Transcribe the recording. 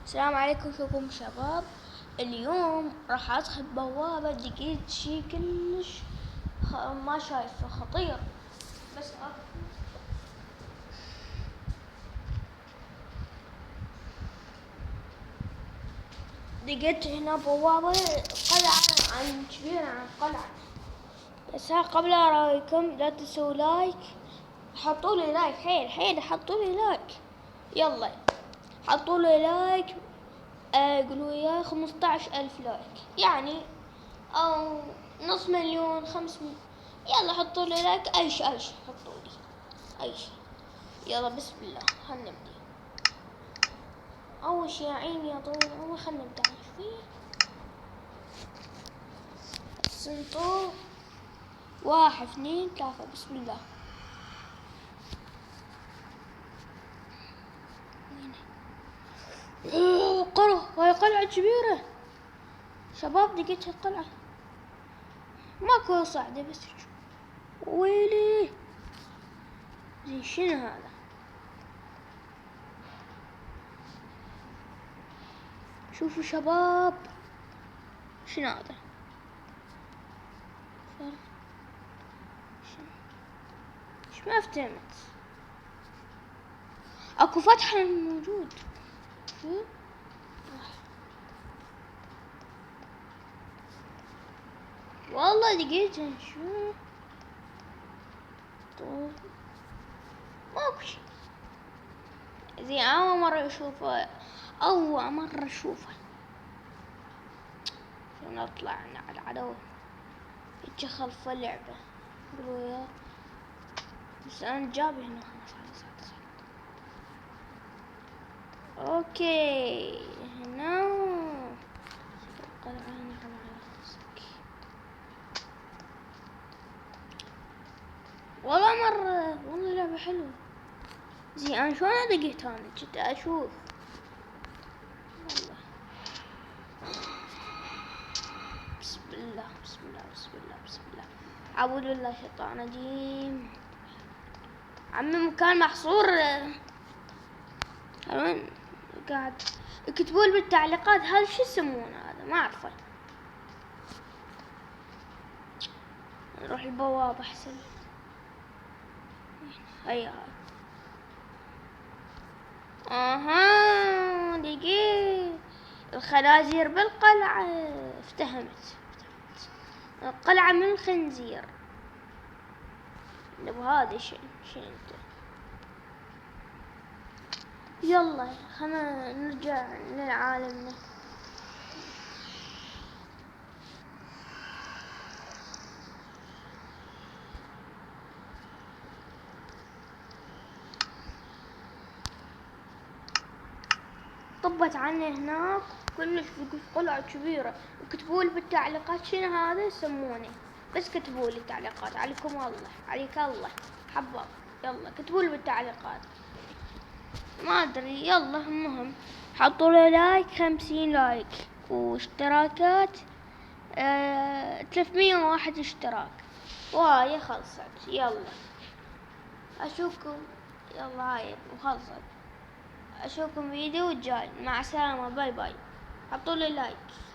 السلام عليكم، شكم شباب. اليوم راح ادخل بوابة لقيت شي كلش ما شايفه خطير. بس لقيت هنا بوابة قلعة عن كبيرة عن قلعة. بس قبل أرايكم لا تنسوا لايك، حطوا لي لايك، حيل حطوا لي لايك، يلا حطوا لي لايك. قولوا يا 15,000 لايك يعني او نص مليون 500. يلا حطوا لي لايك، اي شيء حطوا لي اي شيء. يلا بسم الله هنبدأ. اول شيء عيني يا طويل، خلنا نبدأ شوية. الصندوق 1 2 3 بسم الله. قرى، هاي قلعة كبيرة شباب. لقيت القلعة ماكو صعدة بس ويلي زين. شنو هذا؟ شوفوا شباب شنو هذا؟ ما افتهمت. اكو فتحة موجود. شو؟ والله لقيتها. شو؟ طول ماكو شي. زين اول مرة اشوفه، اول مرة اشوفه. نطلع على العدو هيجي خلف اللعبة. قولوا يا بس انا جابي هنا. اوكي هنا القلعة. هنا والله لعبة حلوة. زين انا شلون لقيتها؟ انا كنت اشوف والله. بسم الله بسم الله بسم الله بسم الله. اعوذ بالله الشيطان الرجيم. عمي مكان محصور. وين قاعد اكتبوا لي بالتعليقات هذا شو يسمونه، هذا ما اعرفه. نروح البوابة احسن. هيا اها لقيت الخنازير بالقلعة. افتهمت. القلعة من الخنزير. وهذا شنو انت؟ يلا خلنا نرجع لعالمنا. طبت عني هناك كلش في قلعة كبيرة. وكتبوا لي بالتعليقات شنو هذا يسمونه. بس كتبوا لي التعليقات، عليكم الله عليك الله حباب. يلا كتبوا لي بالتعليقات. ما ادري يلا المهم حطوا لي لايك 50 لايك واشتراكات 301 اشتراك. وهاي خلصت. يلا اشوفكم. يلا هاي وخلصت. اشوفكم فيديو جاي. مع السلامة. باي باي. حطوا لي لايك.